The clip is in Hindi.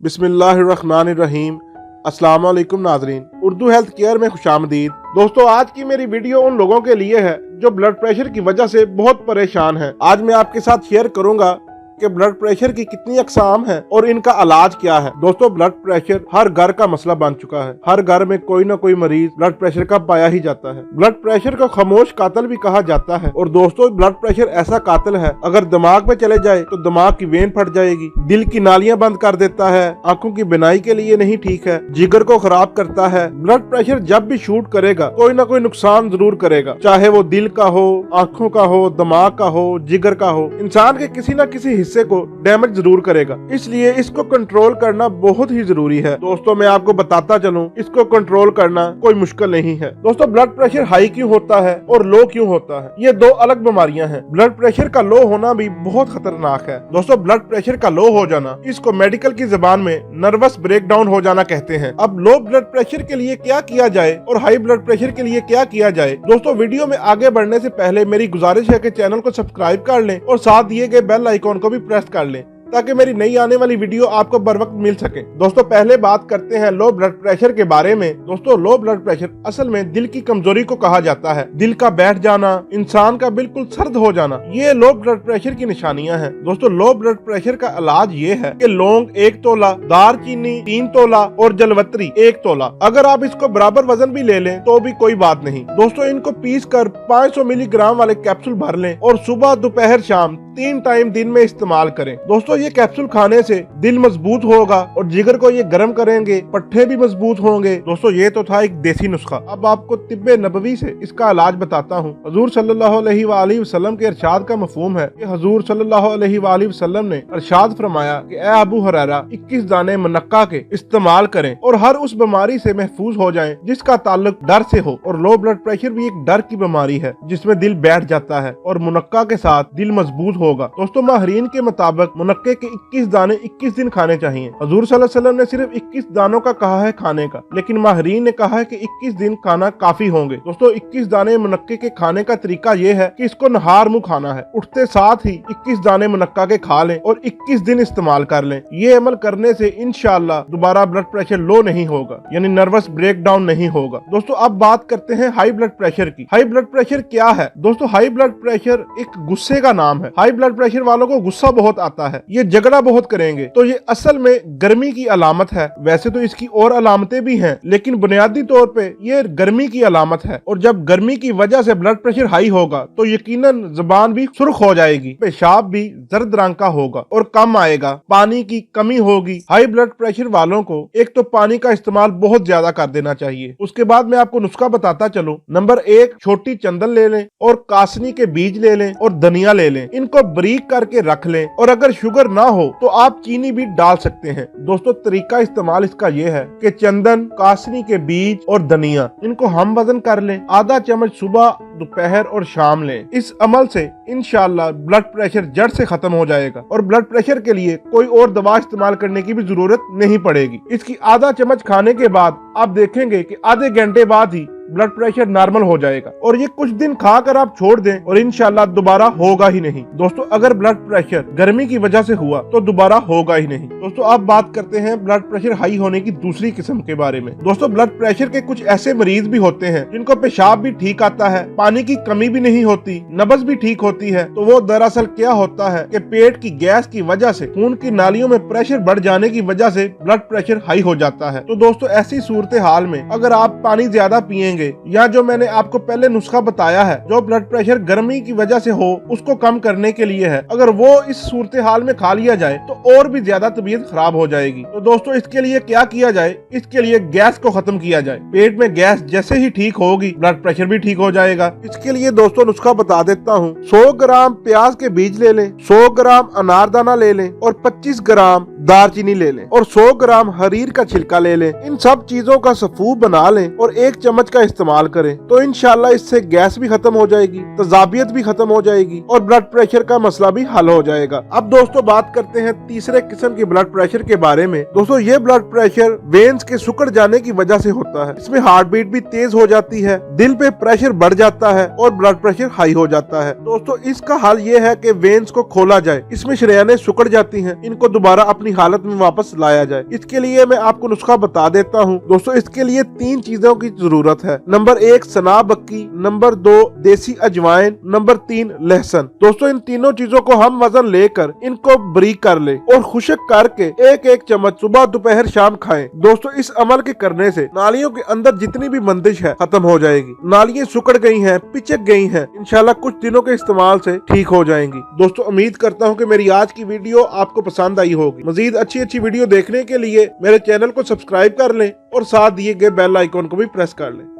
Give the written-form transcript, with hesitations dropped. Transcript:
बिस्मिल्लाहिर्रहमानिर्रहीम। अस्सलाम वालेकुम नाजरीन, उर्दू हेल्थ केयर में खुशामदीद। दोस्तों, आज की मेरी वीडियो उन लोगों के लिए है जो ब्लड प्रेशर की वजह से बहुत परेशान हैं। आज मैं आपके साथ शेयर करूंगा कि ब्लड प्रेशर की कितनी अकसाम है और इनका इलाज क्या है। दोस्तों, ब्लड प्रेशर हर घर का मसला बन चुका है। हर घर में कोई ना कोई मरीज ब्लड प्रेशर का पाया ही जाता है। ब्लड प्रेशर को खामोश कातिल भी कहा जाता है। और दोस्तों, ब्लड प्रेशर ऐसा कातिल है, अगर दिमाग में चले जाए तो दिमाग की वेन फट जाएगी, दिल की नालियां बंद कर देता है, आंखों की बिनाई के लिए नहीं ठीक है, जिगर को खराब करता है। ब्लड प्रेशर जब भी शूट करेगा कोई ना कोई नुकसान जरूर करेगा, चाहे वो दिल का हो, आंखों का हो, दिमाग का हो, जिगर का हो। इंसान के किसी न किसी हिस्से को डैमेज जरूर करेगा, इसलिए इसको कंट्रोल करना बहुत ही जरूरी है। दोस्तों, मैं आपको बताता चलूं, इसको कंट्रोल करना कोई मुश्किल नहीं है। दोस्तों, ब्लड प्रेशर हाई क्यों होता है और लो क्यों होता है, ये दो अलग बीमारियां हैं। ब्लड प्रेशर का लो होना भी बहुत खतरनाक है। दोस्तों, ब्लड प्रेशर का लो हो जाना, इसको मेडिकल की जुबान में नर्वस ब्रेकडाउन हो जाना कहते हैं। अब लो ब्लड प्रेशर के लिए क्या किया जाए और हाई ब्लड प्रेशर के लिए क्या किया जाए। दोस्तों, वीडियो में आगे बढ़ने से पहले मेरी गुजारिश है कि चैनल को सब्सक्राइब कर लें और साथ दिए गए बेल आइकॉन को भी प्रेस कर लें ताकि मेरी नई आने वाली वीडियो आपको बर वक्त मिल सके। दोस्तों, पहले बात करते हैं लो ब्लड प्रेशर के बारे में। दोस्तों, लो ब्लड प्रेशर असल में दिल की कमजोरी को कहा जाता है। दिल का बैठ जाना, इंसान का बिल्कुल सर्द हो जाना, ये लो ब्लड प्रेशर की निशानियां हैं। दोस्तों, लो ब्लड प्रेशर का इलाज ये है कि लौंग 1 तोला, दालचीनी 3 तोला और जलवत्री 1 तोला। अगर आप इसको बराबर वजन भी ले लें तो भी कोई बात नहीं। दोस्तों, इनको पीस कर 500 मिलीग्राम वाले कैप्सूल भर लें और सुबह, दोपहर, शाम 3 टाइम दिन में इस्तेमाल करें। दोस्तों, ये कैप्सूल खाने से दिल मजबूत होगा और जिगर को ये गर्म करेंगे, पट्टे भी मजबूत होंगे। दोस्तों, ये तो था एक देसी नुस्खा। अब आपको तिब्बे नबवी से इसका इलाज बताता हूँ। हजूर सल्लल्लाहु अलैहि वसल्लम के इरशाद का मफहूम है कि हजूर सल्लल्लाहु अलैहि वसल्लम ने इरशाद फरमाया कि ए अबू हुरैरा, 21 दाने मुनक्का के इस्तेमाल करें और हर उस बीमारी से महफूज हो जाएं जिसका ताल्लुक डर से हो। और लो ब्लड प्रेशर भी एक डर की बीमारी है जिसमें दिल बैठ जाता है और मुनक्का के साथ दिल मजबूत होगा। दोस्तों, माहिरीन के मुताबिक मुनक्के के 21 दाने 21 दिन खाने चाहिए। हजूर सल्लल्लाहु अलैहि वसल्लम ने सिर्फ 21 दानों का कहा है खाने का, लेकिन माहिरीन ने कहा है कि 21 दिन खाना काफी होंगे। दोस्तों, 21 दाने मुनक्के के खाने का तरीका ये है कि इसको नहार मुंह खाना है। उठते साथ ही 21 दाने मुनक्का के खा लें और 21 दिन इस्तेमाल कर लें। ये अमल करने से इंशाअल्लाह दोबारा ब्लड प्रेशर लो नहीं होगा, यानी नर्वस ब्रेकडाउन नहीं होगा। दोस्तों, अब बात करते हैं हाई ब्लड प्रेशर की। हाई ब्लड प्रेशर क्या है? दोस्तों, हाई ब्लड प्रेशर एक गुस्से का नाम है। हाई ब्लड प्रेशर वालों को गुस्सा बहुत आता है, ये झगड़ा बहुत करेंगे, तो ये असल में गर्मी की अलामत है। वैसे तो इसकी और अलामतें भी हैं, लेकिन बुनियादी तौर पे ये गर्मी की अलामत है। और जब गर्मी की वजह से ब्लड प्रेशर हाई होगा तो यकीनन जुबान भी सुर्ख हो जाएगी, पेशाब भी जर्द रंग का होगा और कम आएगा, पानी की कमी होगी। हाई ब्लड प्रेशर वालों को एक तो पानी का इस्तेमाल बहुत ज्यादा कर देना चाहिए। उसके बाद मैं आपको नुस्खा बताता चलूं। नंबर 1, छोटी चंदन ले लें और कासनी के बीज ले लें और धनिया ले लें। इनको बारीक करके रख लें और अगर शुगर ना हो तो आप चीनी भी डाल सकते हैं। दोस्तों, तरीका इस्तेमाल इसका ये है कि चंदन, कासनी के बीज और धनिया, इनको हम वजन कर लें। आधा चम्मच सुबह, दोपहर और शाम लें। इस अमल से इंशाअल्लाह ब्लड प्रेशर जड़ से खत्म हो जाएगा और ब्लड प्रेशर के लिए कोई और दवा इस्तेमाल करने की भी जरूरत नहीं पड़ेगी। इसकी आधा चम्मच खाने के बाद आप देखेंगे कि आधे घंटे बाद ही ब्लड प्रेशर नॉर्मल हो जाएगा और ये कुछ दिन खाकर आप छोड़ दें और इंशाल्लाह दोबारा होगा ही नहीं। दोस्तों, अगर ब्लड प्रेशर गर्मी की वजह से हुआ तो दोबारा होगा ही नहीं। दोस्तों, अब बात करते हैं ब्लड प्रेशर हाई होने की दूसरी किस्म के बारे में। दोस्तों, ब्लड प्रेशर के कुछ ऐसे मरीज भी होते हैं जिनको पेशाब भी ठीक आता है, पानी की कमी भी नहीं होती, नब्ज भी ठीक होती है। तो वो दरअसल क्या होता है कि पेट की गैस की वजह से खून की नालियों में प्रेशर बढ़ जाने की वजह से ब्लड प्रेशर हाई हो जाता है। तो दोस्तों, ऐसी सूरत हाल में अगर आप पानी ज्यादा पिएंगे या जो मैंने आपको पहले नुस्खा बताया है जो ब्लड प्रेशर गर्मी की वजह से हो उसको कम करने के लिए है, अगर वो इस सूरत हाल में खा लिया जाए तो और भी ज्यादा तबीयत खराब हो जाएगी। तो दोस्तों, इसके लिए क्या किया जाए? इसके लिए गैस को खत्म किया जाए। पेट में गैस जैसे ही ठीक होगी ब्लड प्रेशर भी ठीक हो जाएगा। इसके लिए दोस्तों नुस्खा बता देता हूँ। 100 ग्राम प्याज के बीज ले लें, 100 ग्राम अनारदाना ले लें और 25 ग्राम दालचीनी ले लें और 100 ग्राम हरीर का छिलका ले लें। इन सब चीजों का सफूफ बना लें और 1 चम्मच का इस्तेमाल करें तो इंशाल्लाह इससे गैस भी खत्म हो जाएगी, तजाबियत भी खत्म हो जाएगी और ब्लड प्रेशर का मसला भी हल हो जाएगा। अब दोस्तों बात करते हैं तीसरे किस्म के ब्लड प्रेशर के बारे में। दोस्तों, ये ब्लड प्रेशर वेन्स के सिकुड़ जाने की वजह से होता है। इसमें हार्ट बीट भी तेज हो जाती है, दिल पे प्रेशर बढ़ जाता है और ब्लड प्रेशर हाई हो जाता है। दोस्तों, इसका हल ये है कि वेन्स को खोला जाए। इसमें शरेयानें सिकुड़ जाती हैं, इनको दोबारा अपनी अपनी हालत में वापस लाया जाए। इसके लिए मैं आपको नुस्खा बता देता हूँ। दोस्तों इसके लिए 3 चीजों की जरूरत है। नंबर 1 सना बक्की, नंबर 2 देसी अजवाइन, नंबर 3 लहसुन। दोस्तों इन तीनों चीजों को हम वजन लेकर इनको बारीक कर ले और खुश्क करके एक चम्मच सुबह दोपहर शाम खाएं। दोस्तों इस अमल के करने से नालियों के अंदर जितनी भी बंदिश है खत्म हो जाएगी। नालियां सुकड़ गई हैं, पिचक गई हैं, इंशाल्लाह कुछ दिनों के इस्तेमाल से ठीक हो जाएंगी। दोस्तों उम्मीद करता हूं कि मेरी आज की वीडियो आपको पसंद आई होगी। मजीद अच्छी वीडियो देखने के लिए मेरे चैनल को सब्सक्राइब कर लें और साथ दिए गए बेल आइकॉन को भी प्रेस कर लें।